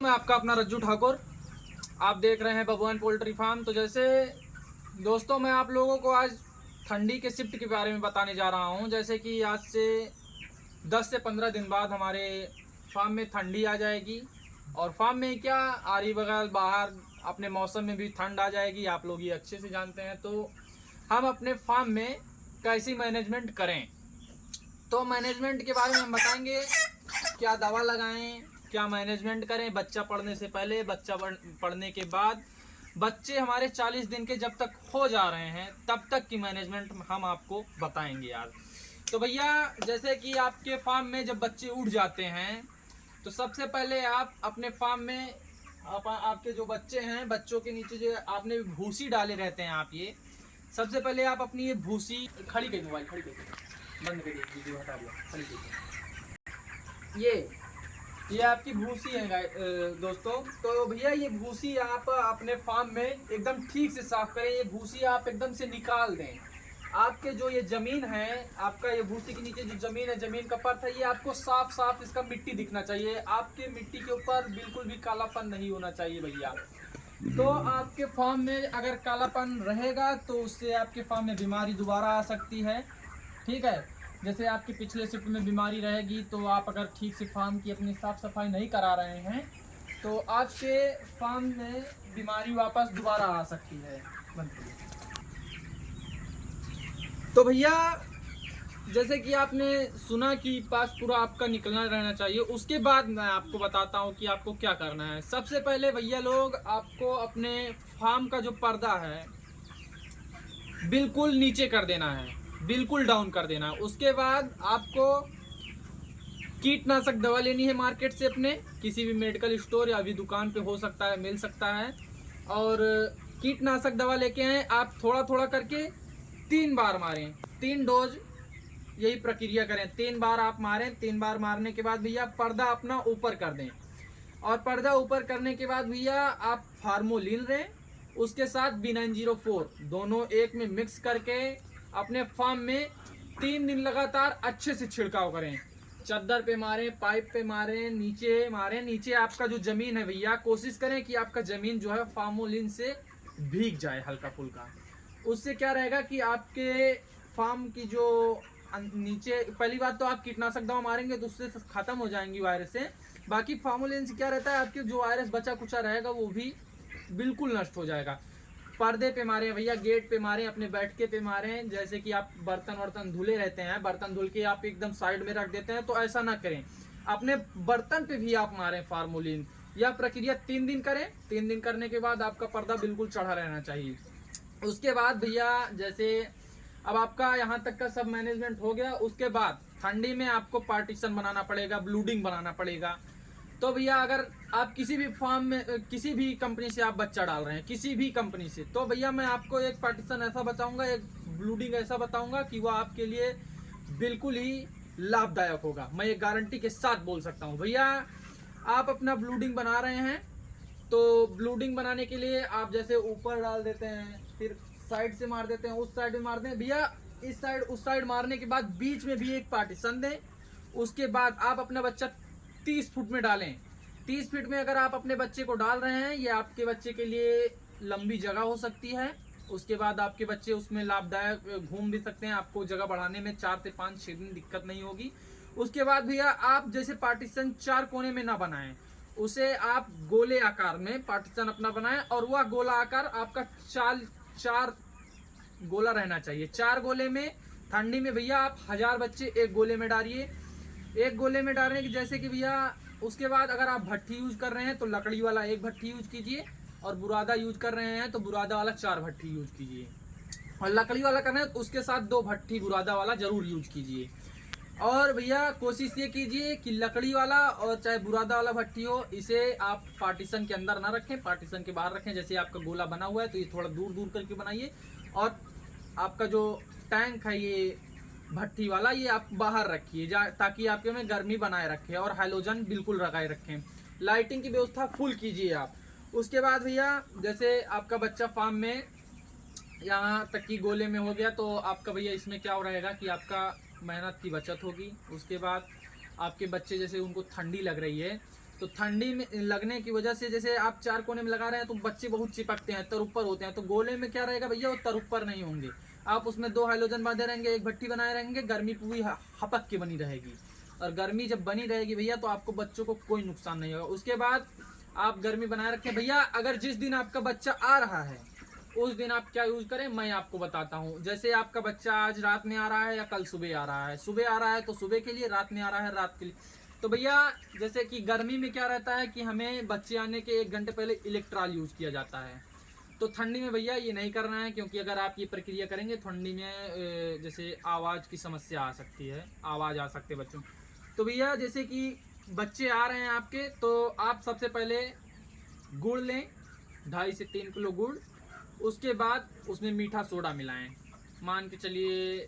मैं आपका अपना रज्जू ठाकुर। आप देख रहे हैं बबुआन पोल्ट्री फार्म। तो जैसे दोस्तों, मैं आप लोगों को आज ठंडी के शिफ्ट के बारे में बताने जा रहा हूं। जैसे कि आज से 10 से 15 दिन बाद हमारे फार्म में ठंडी आ जाएगी। और फार्म में क्या, आरी बगल बाहर अपने मौसम में भी ठंड आ जाएगी, आप लोग ये अच्छे से जानते हैं। तो हम अपने फार्म में कैसी मैनेजमेंट करें, तो मैनेजमेंट के बारे में हम बताएंगे। क्या दवा लगाएं, क्या मैनेजमेंट करें बच्चा पढ़ने से पहले, बच्चा पढ़ने के बाद, बच्चे हमारे 40 दिन के जब तक हो जा रहे हैं तब तक की मैनेजमेंट हम आपको बताएंगे आज। तो भैया, जैसे कि आपके फार्म में जब बच्चे उड़ जाते हैं तो सबसे पहले आप अपने फार्म में आपके जो बच्चे हैं, बच्चों के नीचे जो आपने भूसी डाले रहते हैं, आप ये सबसे पहले आप अपनी ये भूसी खड़ी करिए, मोबाइल खड़ी करिए, बंद करिए, वीडियो हटा दिया, खड़ी करिए। ये आपकी भूसी है दोस्तों। तो भैया, ये भूसी आप अपने फार्म में एकदम ठीक से साफ करें। ये भूसी आप एकदम से निकाल दें। आपके जो ये जमीन है, आपका ये भूसी के नीचे जो जमीन है, जमीन का परत है, ये आपको साफ साफ इसका मिट्टी दिखना चाहिए। आपके मिट्टी के ऊपर बिल्कुल भी कालापन नहीं होना चाहिए भैया। तो आपके फार्म में अगर कालापन रहेगा तो उससे आपके फार्म में बीमारी दोबारा आ सकती है। ठीक है, जैसे आपकी पिछले शिफ्ट में बीमारी रहेगी, तो आप अगर ठीक से फार्म की अपनी साफ सफाई नहीं करा रहे हैं तो आपके फार्म में बीमारी वापस दोबारा आ सकती है। तो भैया, जैसे कि आपने सुना कि पास पूरा आपका निकलना रहना चाहिए, उसके बाद मैं आपको बताता हूँ कि आपको क्या करना है। सबसे पहले भैया लोग, आपको अपने फार्म का जो पर्दा है बिल्कुल नीचे कर देना है, बिल्कुल डाउन कर देना है। उसके बाद आपको कीटनाशक दवा लेनी है मार्केट से, अपने किसी भी मेडिकल स्टोर या भी दुकान पे हो सकता है, मिल सकता है। और कीटनाशक दवा लेके आए, आप थोड़ा थोड़ा करके 3 बार मारें, 3 डोज, यही प्रक्रिया करें। 3 बार आप मारें। 3 बार मारने के बाद भैया पर्दा अपना ऊपर कर दें। और पर्दा ऊपर करने के बाद भैया आप फार्मोलिन लें, उसके साथ B904 दोनों एक में मिक्स करके अपने फार्म में 3 दिन लगातार अच्छे से छिड़काव करें। चद्दर पे मारें, पाइप पे मारें, नीचे मारें। नीचे आपका जो जमीन है भैया, कोशिश करें कि आपका जमीन जो है फार्मोलिन से भीग जाए हल्का फुल्का। उससे क्या रहेगा कि आपके फार्म की जो नीचे, पहली बात तो आप कीटनाशक दवा मारेंगे तो उससे खत्म हो जाएंगी वायरस से। बाकी फार्मोलिन से क्या रहता है, आपके जो वायरस बचा कुचा रहेगा वो भी बिल्कुल नष्ट हो जाएगा। पर्दे पे मारें भैया, गेट पे मारें, अपने बैठके पे मारें। जैसे कि आप बर्तन वर्तन धुले रहते हैं, बर्तन धुल के आप एकदम साइड में रख देते हैं, तो ऐसा ना करें। अपने बर्तन पे भी आप मारें फार्मोलिन। यह प्रक्रिया 3 दिन करें। 3 दिन करने के बाद आपका पर्दा बिल्कुल चढ़ा रहना चाहिए। उसके बाद भैया, जैसे अब आपका यहाँ तक का सब मैनेजमेंट हो गया, उसके बाद ठंडी में आपको पार्टीशन बनाना पड़ेगा, ब्लूडिंग बनाना पड़ेगा। तो भैया, अगर आप किसी भी फार्म में, किसी भी कंपनी से आप बच्चा डाल रहे हैं, किसी भी कंपनी से, तो भैया मैं आपको एक पार्टीशन ऐसा बताऊंगा, एक ब्लूडिंग ऐसा बताऊंगा कि वो आपके लिए बिल्कुल ही लाभदायक होगा। मैं ये गारंटी के साथ बोल सकता हूँ। भैया, आप अपना ब्लूडिंग बना रहे हैं, तो ब्लूडिंग बनाने के लिए आप जैसे ऊपर डाल देते हैं, फिर साइड से मार देते हैं, उस साइड में मार दें भैया, इस साइड उस साइड मारने के बाद बीच में भी एक पार्टीशन दें। उसके बाद आप अपना बच्चा 30 फुट में डालें। 30 फीट में अगर आप अपने बच्चे को डाल रहे हैं, ये आपके बच्चे के लिए लंबी जगह हो सकती है। उसके बाद आपके बच्चे उसमें लाभदायक घूम भी सकते हैं, आपको जगह बढ़ाने में 4 से 5-6 दिन दिक्कत नहीं होगी। उसके बाद भैया, आप जैसे पार्टीशन 4 कोने में ना बनाएं, उसे आप गोले आकार में पार्टीशन अपना बनाएं। और वह गोला आकार आपका 4 गोला रहना चाहिए। 4 गोले में ठंडी में भैया आप 1000 बच्चे एक गोले में डालिए। एक गोले में डालने की जैसे कि भैया, उसके बाद अगर आप भट्टी यूज कर रहे हैं तो लकड़ी वाला 1 भट्टी यूज कीजिए, और बुरादा यूज कर रहे हैं तो बुरादा वाला 4 भट्टी यूज कीजिए, और लकड़ी वाला कर रहे हैं तो उसके साथ 2 भट्टी बुरादा वाला जरूर यूज कीजिए। और भैया, कोशिश ये कीजिए कि लकड़ी वाला और चाहे बुरादा वाला भट्टी हो, इसे आप पार्टीशन के अंदर ना रखें, पार्टीशन के बाहर रखें। जैसे आपका गोला बना हुआ है तो ये थोड़ा दूर दूर करके बनाइए। और आपका जो टैंक है ये भट्टी वाला, ये आप बाहर रखिए ताकि आपके में गर्मी बनाए रखे, और हाइलोजन बिल्कुल लगाए रखें। लाइटिंग की व्यवस्था फुल कीजिए आप। उसके बाद भैया, जैसे आपका बच्चा फार्म में यहाँ तक कि गोले में हो गया, तो आपका भैया इसमें क्या हो रहेगा कि आपका मेहनत की बचत होगी। उसके बाद आपके बच्चे जैसे उनको ठंडी लग रही है तो ठंडी में लगने की वजह से जैसे आप 4 कोने में लगा रहे हैं तो बच्चे बहुत चिपकते हैं, तर ऊपर होते हैं। तो गोले में क्या रहेगा भैया, वो तर ऊपर नहीं होंगे। आप उसमें 2 हाइलोजन बांधे रहेंगे, एक भट्टी बनाए रहेंगे, गर्मी पूरी हपक के बनी रहेगी। और गर्मी जब बनी रहेगी भैया तो आपको बच्चों को कोई नुकसान नहीं होगा। उसके बाद आप गर्मी बनाए रखें भैया। अगर जिस दिन आपका बच्चा आ रहा है उस दिन आप क्या यूज करें मैं आपको बताता हूँ। जैसे आपका बच्चा आज रात में आ रहा है या कल सुबह आ रहा है, सुबह आ रहा है तो सुबह के लिए, रात में आ रहा है रात के लिए। तो भैया जैसे कि गर्मी में क्या रहता है कि हमें बच्चे आने के 1 घंटे पहले इलेक्ट्रॉल यूज किया जाता है। तो ठंडी में भैया ये नहीं करना है, क्योंकि अगर आप ये प्रक्रिया करेंगे ठंडी में जैसे आवाज़ की समस्या आ सकती है, आवाज़ आ सकती है बच्चों। तो भैया जैसे कि बच्चे आ रहे हैं आपके, तो आप सबसे पहले गुड़ लें, 2.5 से 3 किलो गुड़। उसके बाद उसमें मीठा सोडा मिलाएं, मान के चलिए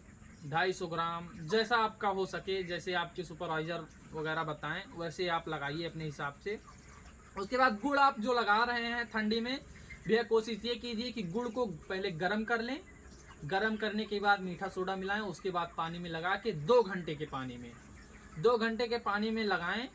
250 ग्राम, जैसा आपका हो सके, जैसे आपके सुपरवाइजर वगैरह बताएं वैसे आप लगाइए अपने हिसाब से। उसके बाद गुड़ आप जो लगा रहे हैं ठंडी में भैया, कोशिश ये कीजिए कि गुड़ को पहले गर्म कर लें, गर्म करने के बाद मीठा सोडा मिलाएं, उसके बाद पानी में लगा के 2 घंटे के पानी में, 2 घंटे के पानी में लगाएं।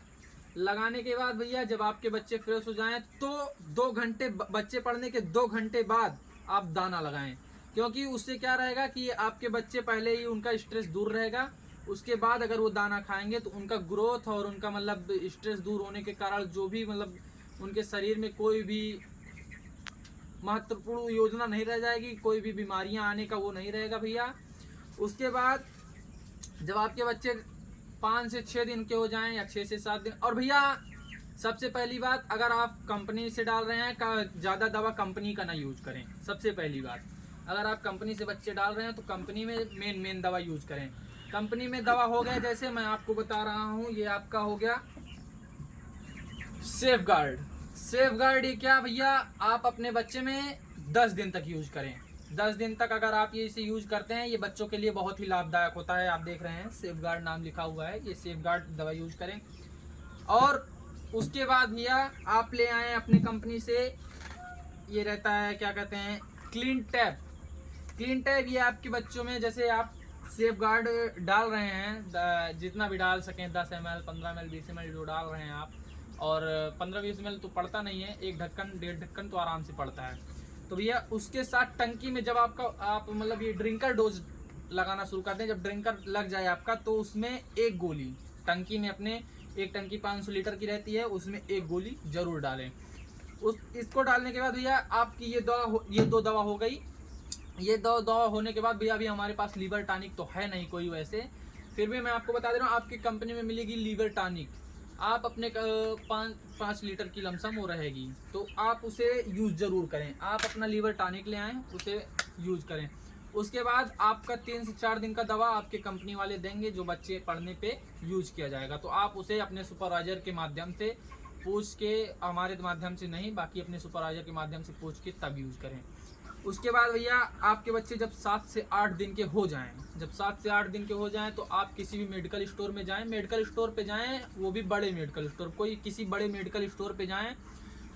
लगाने के बाद भैया जब आपके बच्चे फ्रेश हो जाएं तो 2 घंटे, बच्चे पढ़ने के 2 घंटे बाद आप दाना लगाएं, क्योंकि उससे क्या रहेगा कि आपके बच्चे पहले ही उनका स्ट्रेस दूर रहेगा। उसके बाद अगर वो दाना खाएंगे तो उनका ग्रोथ और उनका मतलब स्ट्रेस दूर होने के कारण जो भी मतलब उनके शरीर में कोई भी महत्वपूर्ण योजना नहीं रह जाएगी, कोई भी बीमारियां आने का वो नहीं रहेगा भैया। उसके बाद जब आपके बच्चे 5 से 6 दिन के हो जाएं या 6 से 7 दिन, और भैया सबसे पहली बात, अगर आप कंपनी से डाल रहे हैं ज़्यादा दवा कंपनी का ना यूज करें। सबसे पहली बात, अगर आप कंपनी से बच्चे डाल रहे हैं तो कंपनी में मेन दवा यूज करें। कंपनी में दवा हो गया, जैसे मैं आपको बता रहा हूँ, ये आपका हो गया सेफगार्ड। सेफगार्ड ये क्या भैया, आप अपने बच्चे में 10 दिन तक यूज करें। 10 दिन तक अगर आप ये इसे यूज करते हैं, ये बच्चों के लिए बहुत ही लाभदायक होता है। आप देख रहे हैं सेफगार्ड नाम लिखा हुआ है, ये सेफगार्ड दवा यूज करें। और उसके बाद भैया आप ले आए अपनी कंपनी से, ये रहता है क्या कहते हैं, क्लीन टैप। क्लीन टैप ये आपके बच्चों में, जैसे आप सेफगार्ड डाल रहे हैं, जितना भी डाल सकें, 10 ml, 15 ml, 20 ml जो डाल रहे हैं आप, और 15-20 ml तो पड़ता नहीं है, 1 ढक्कन 1.5 ढक्कन तो आराम से पड़ता है। तो भैया उसके साथ टंकी में जब आप मतलब ये ड्रिंकर डोज लगाना शुरू करते हैं, जब ड्रिंकर लग जाए आपका, तो उसमें 1 गोली टंकी में, अपने एक टंकी 500 लीटर की रहती है, उसमें 1 गोली जरूर डालें। इसको डालने के बाद भैया आपकी ये 2 दवा हो गई। ये 2 दवा होने के बाद भैया अभी हमारे पास लीवर टॉनिक तो है नहीं कोई वैसे, फिर भी मैं आपको बता दे रहा हूँ, आपकी कंपनी में मिलेगी लीवर टॉनिक। आप अपने 5 लीटर की लमसम वो रहेगी, तो आप उसे यूज़ ज़रूर करें। आप अपना लीवर टॉनिक ले आएँ, उसे यूज़ करें। उसके बाद आपका 3 से 4 दिन का दवा आपके कंपनी वाले देंगे, जो बच्चे पढ़ने पे यूज किया जाएगा। तो आप उसे अपने सुपरवाइजर के माध्यम से पूछ के, हमारे माध्यम से नहीं, बाकी अपने सुपरवाइजर के माध्यम से पूछ के तब यूज करें। उसके बाद भैया आपके बच्चे जब 7 से 8 दिन के हो जाएं, जब 7 से 8 दिन के हो जाएं, तो आप किसी भी मेडिकल स्टोर में जाएं, मेडिकल स्टोर पे जाएं, वो भी बड़े मेडिकल स्टोर, कोई किसी बड़े मेडिकल स्टोर पे जाएं,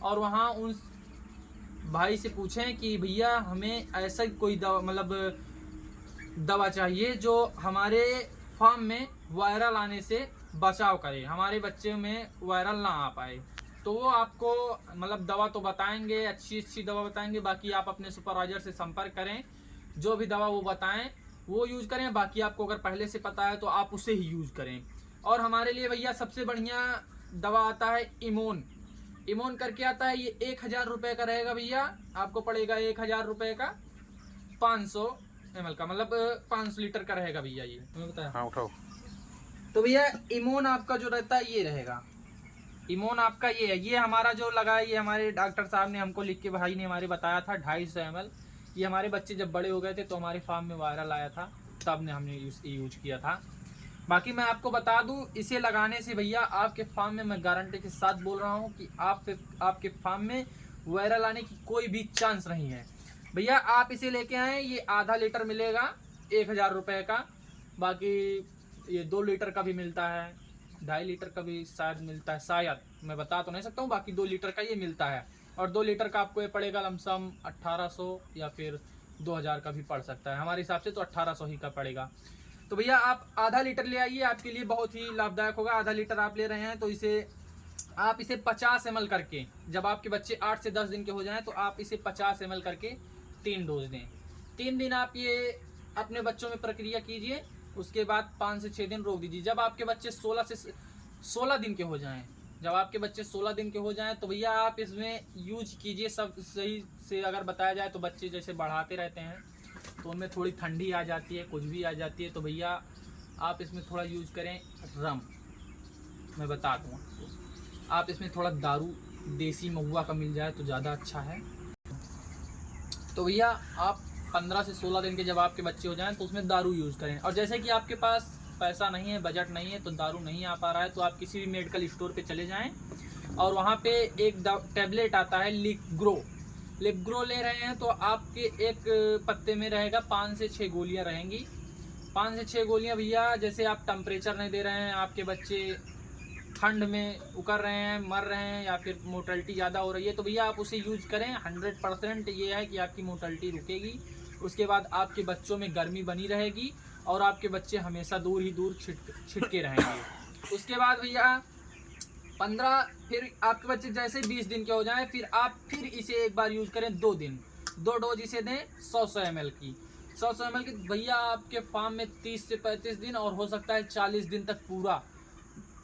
और वहाँ उन भाई से पूछें कि भैया हमें ऐसा कोई दवा, मतलब दवा चाहिए जो हमारे फार्म में वायरल आने से बचाव करे, हमारे बच्चे में वायरल ना आ पाए। तो वो आपको मतलब दवा तो बताएंगे, अच्छी दवा बताएंगे। बाकी आप अपने सुपरवाइजर से संपर्क करें, जो भी दवा वो बताएं वो यूज़ करें। बाकी आपको अगर पहले से पता है तो आप उसे ही यूज़ करें। और हमारे लिए भैया सबसे बढ़िया दवा आता है इमोन। इमोन करके आता है, ये 1000 रुपये का रहेगा भैया, आपको पड़ेगा 1000 रुपये का, 500 ml का, मतलब 500 लीटर का रहेगा भैया ये, तुम्हें बताया। हाँ उठाओ। तो भैया इमोन आपका जो रहता है ये रहेगा, इमोन आपका ये है, ये हमारा जो लगा है, ये हमारे डॉक्टर साहब ने हमको लिख के, भाई ने हमारे बताया था, 250 ml। ये हमारे बच्चे जब बड़े हो गए थे तो हमारे फार्म में वायरल आया था, तब ने हमने यूज किया था। बाकी मैं आपको बता दूं, इसे लगाने से भैया आपके फार्म में, मैं गारंटी के साथ बोल रहा हूं कि आपके फार्म में वायरल आने की कोई भी चांस नहीं है। भैया आप इसे लेके आए, ये आधा लीटर मिलेगा 1000 रुपये का। बाकी ये 2 लीटर का भी मिलता है, 2.5 लीटर का भी शायद मिलता है, शायद, मैं बता तो नहीं सकता हूँ। बाकी 2 लीटर का ये मिलता है, और 2 लीटर का आपको ये पड़ेगा लमसम 1800 या फिर 2000 का भी पड़ सकता है। हमारे हिसाब से तो 1800 ही का पड़ेगा। तो भैया आप आधा लीटर ले आइए, आपके लिए बहुत ही लाभदायक होगा। आधा लीटर आप ले रहे हैं तो इसे आप इसे 50 ml करके, जब आपके बच्चे 8 से 10 दिन के हो जाएं तो आप इसे 50 ml करके 3 डोज दें। 3 दिन आप ये अपने बच्चों में प्रक्रिया कीजिए, उसके बाद 5 से 6 दिन रोक दीजिए। जब आपके बच्चे 16 दिन के हो जाएं, जब आपके बच्चे 16 दिन के हो जाएं तो भैया आप इसमें यूज कीजिए। सब सही से अगर बताया जाए तो बच्चे जैसे बढ़ाते रहते हैं तो उनमें थोड़ी ठंडी आ जाती है, कुछ भी आ जाती है, तो भैया आप इसमें थोड़ा यूज करें रम। मैं बता दूँ आपको, आप इसमें थोड़ा दारू देसी महुआ का मिल जाए तो ज़्यादा अच्छा है। तो भैया आप 15 से 16 दिन के जब आपके बच्चे हो जाएं तो उसमें दारू यूज़ करें। और जैसे कि आपके पास पैसा नहीं है, बजट नहीं है, तो दारू नहीं आ पा रहा है, तो आप किसी भी मेडिकल स्टोर पे चले जाएं और वहाँ पे एक टैबलेट आता है लिपग्रो ले रहे हैं तो आपके एक पत्ते में रहेगा 5 से 6 गोलियाँ रहेंगी। 5 से 6 गोलियाँ भैया, जैसे आप टेम्परेचर नहीं दे रहे हैं, आपके बच्चे ठंड में उकर रहे हैं, मर रहे हैं, या फिर मोर्टेलिटी ज़्यादा हो रही है, तो भैया आप उसे यूज करें। 100% ये है कि आपकी मोर्टेलिटी रुकेगी। उसके बाद आपके बच्चों में गर्मी बनी रहेगी और आपके बच्चे हमेशा दूर छिटके रहेंगे। उसके बाद भैया 15, फिर आपके बच्चे जैसे 20 दिन के हो जाएं, फिर आप फिर इसे एक बार यूज करें 2 दिन, 2 डोज इसे दें 100 ml की। 100 ml की भैया आपके फार्म में 30 से 35 दिन और हो सकता है 40 दिन तक पूरा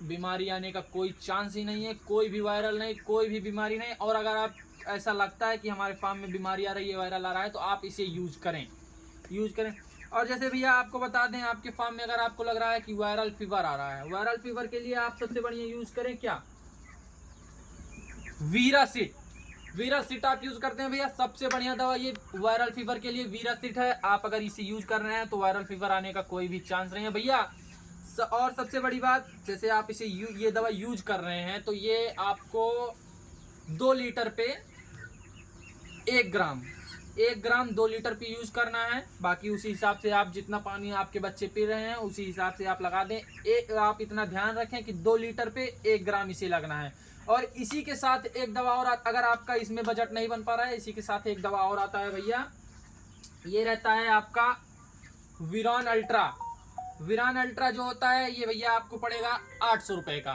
बीमारी आने का कोई चांस ही नहीं है। कोई भी वायरल नहीं, कोई भी बीमारी नहीं। और अगर आप ऐसा लगता है कि हमारे फार्म में बीमारी आ रही है, वायरल आ रहा है, तो आप इसे यूज करें। और जैसे भैया आपको बता दें, आपके फार्म में अगर आपको लग रहा है कि वायरल फीवर आ रहा है, वायरल फीवर के लिए आप सबसे बढ़िया यूज करें क्या, वीरासिट आप यूज करते हैं भैया। सबसे बढ़िया दवा ये वायरल फीवर के लिए वीरासिट है। आप अगर इसे यूज कर रहे हैं तो वायरल फीवर आने का कोई भी चांस नहीं है भैया। और सबसे बड़ी बात, जैसे आप इसे ये दवा यूज कर रहे हैं तो ये आपको 2 लीटर पे 1 ग्राम 2 लीटर पे यूज करना है। बाकी उसी हिसाब से आप जितना पानी आपके बच्चे पी रहे हैं उसी हिसाब से आप लगा दें। आप इतना ध्यान रखें कि 2 लीटर पे 1 ग्राम इसे लगना है। और इसी के साथ एक दवा और, अगर आपका इसमें बजट नहीं बन पा रहा है, इसी के साथ एक दवा और आता है भैया, ये रहता है आपका विरान अल्ट्रा जो होता है ये भैया आपको पड़ेगा 800 रुपए का।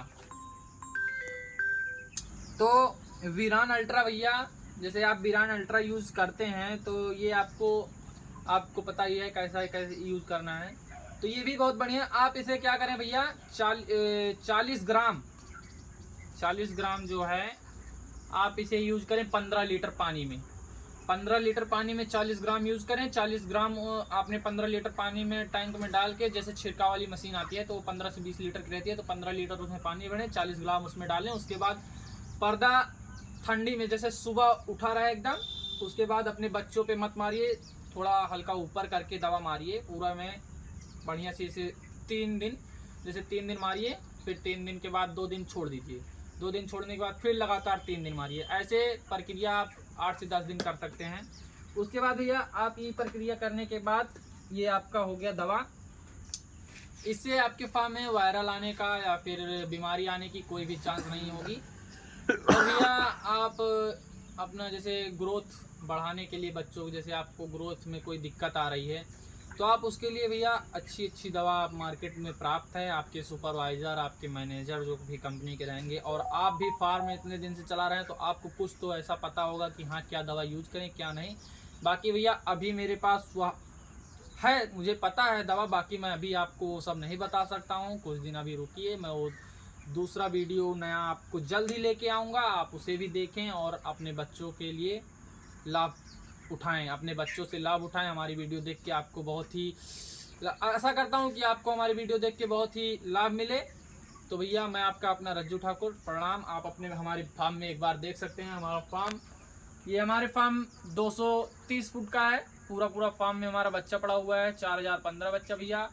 तो विरान अल्ट्रा भैया, जैसे आप विरान अल्ट्रा यूज करते हैं तो ये आपको पता ही है कैसे यूज करना है। तो ये भी बहुत बढ़िया। आप इसे क्या करें भैया, 40 ग्राम जो है आप इसे यूज करें 15 लीटर पानी में। 15 लीटर पानी में 40 ग्राम यूज करें। 40 ग्राम आपने 15 लीटर पानी में टैंक में डाल के, जैसे छिड़काव वाली मशीन आती है तो 15 से 20 लीटर की रहती है, तो 15 लीटर उसमें पानी भरें, 40 ग्राम उसमें डालें। उसके बाद पर्दा ठंडी में, जैसे सुबह उठा रहा है एकदम, उसके बाद अपने बच्चों पे मत मारिए, थोड़ा हल्का ऊपर करके दवा मारिए पूरा में बढ़िया से। इसे 3 दिन, जैसे 3 दिन मारिए, फिर 3 दिन के बाद 2 दिन छोड़ दीजिए, 2 दिन छोड़ने के बाद फिर लगातार 3 दिन मारिए। ऐसे प्रक्रिया आप 8 से 10 दिन कर सकते हैं। उसके बाद भैया आप ये प्रक्रिया करने के बाद ये आपका हो गया दवा। इससे आपके फार्म में वायरल आने का या फिर बीमारी आने की कोई भी चांस नहीं होगी। और भैया आप अपना जैसे ग्रोथ बढ़ाने के लिए, बच्चों को जैसे आपको ग्रोथ में कोई दिक्कत आ रही है तो आप उसके लिए भैया अच्छी दवा आप मार्केट में प्राप्त है। आपके सुपरवाइज़र, आपके मैनेजर जो भी कंपनी के रहेंगे, और आप भी फार्म में इतने दिन से चला रहे हैं तो आपको कुछ तो ऐसा पता होगा कि हाँ क्या दवा यूज करें क्या नहीं। बाकी भैया अभी मेरे पास वह है, मुझे पता है दवा, बाकी मैं अभी आपको वो सब नहीं बता सकता हूँ। कुछ दिन अभी रुकिए, मैं वो दूसरा वीडियो नया आपको जल्द ही लेके आऊँगा, आप उसे भी देखें और अपने बच्चों के लिए लाभ उठाएं, अपने बच्चों से लाभ उठाएं। हमारी वीडियो देख के आपको बहुत ही, आशा करता हूं कि आपको हमारी वीडियो देख के बहुत ही लाभ मिले। तो भैया मैं आपका अपना रज्जू ठाकुर, प्रणाम। आप अपने हमारे फार्म में एक बार देख सकते हैं हमारा फार्म। ये हमारे फार्म 230 फुट का है। पूरा फार्म में हमारा बच्चा पड़ा हुआ है, 4015 बच्चा भैया।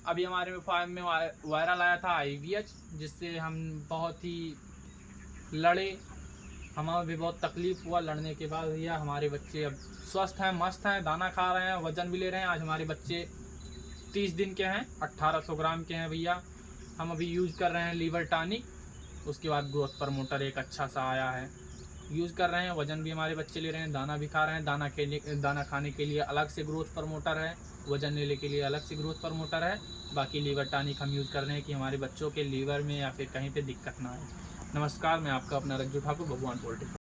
अभी हमारे फार्म में वायरल आया था IVH, जिससे हम बहुत ही लड़े, हमें भी बहुत तकलीफ हुआ। लड़ने के बाद भैया हमारे बच्चे अब स्वस्थ हैं, मस्त हैं, दाना खा रहे हैं, वजन भी ले रहे हैं। आज हमारे बच्चे 30 दिन के हैं, 1800 ग्राम के हैं भैया। हम अभी यूज़ कर रहे हैं लीवर टॉनिक, उसके बाद ग्रोथ प्रमोटर एक अच्छा सा आया है, यूज़ कर रहे हैं। वजन भी हमारे बच्चे ले रहे हैं, दाना भी खा रहे हैं। दाना खाने के लिए अलग से ग्रोथ प्रमोटर है, वजन लेने के लिए अलग से ग्रोथ प्रमोटर है। बाकी लीवर टॉनिक हम यूज़ कर रहे हैं कि हमारे बच्चों के लीवर में या फिर कहीं पे दिक्कत ना आए। नमस्कार, मैं आपका अपना रज्जू ठाकुर, भगवान पोल्ट्री।